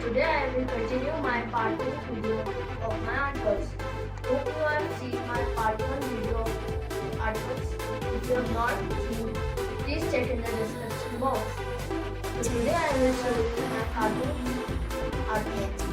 Today I will continue my part 2 video of my artworks. Hope you have seen my part 1 video of artworks. If you have not seen, please check in the description box. So today I will show you my cartoon artworks.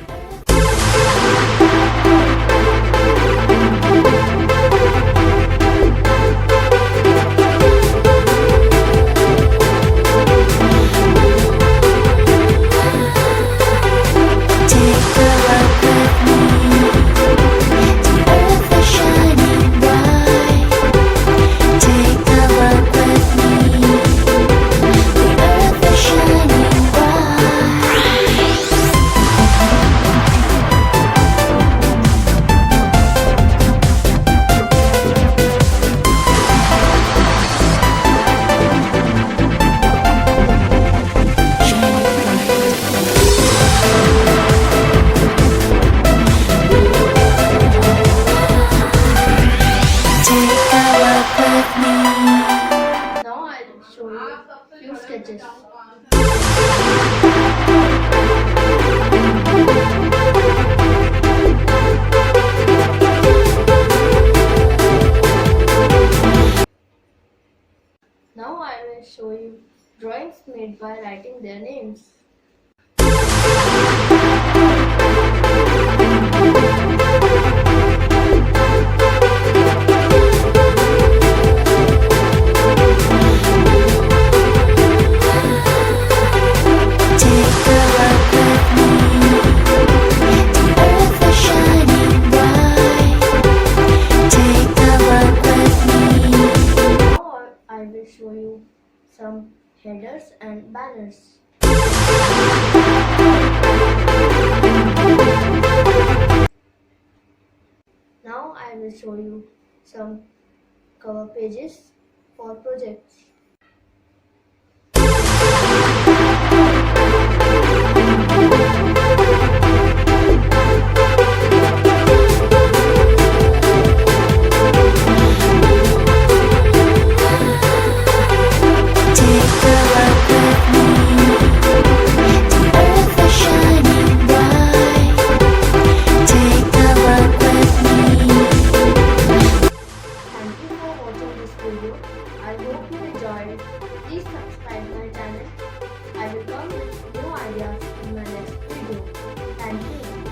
Now I'll show you a few sketches. Now I will show you drawings made by writing their names. I will show you some headers and banners. Now I will show you some cover pages for projects.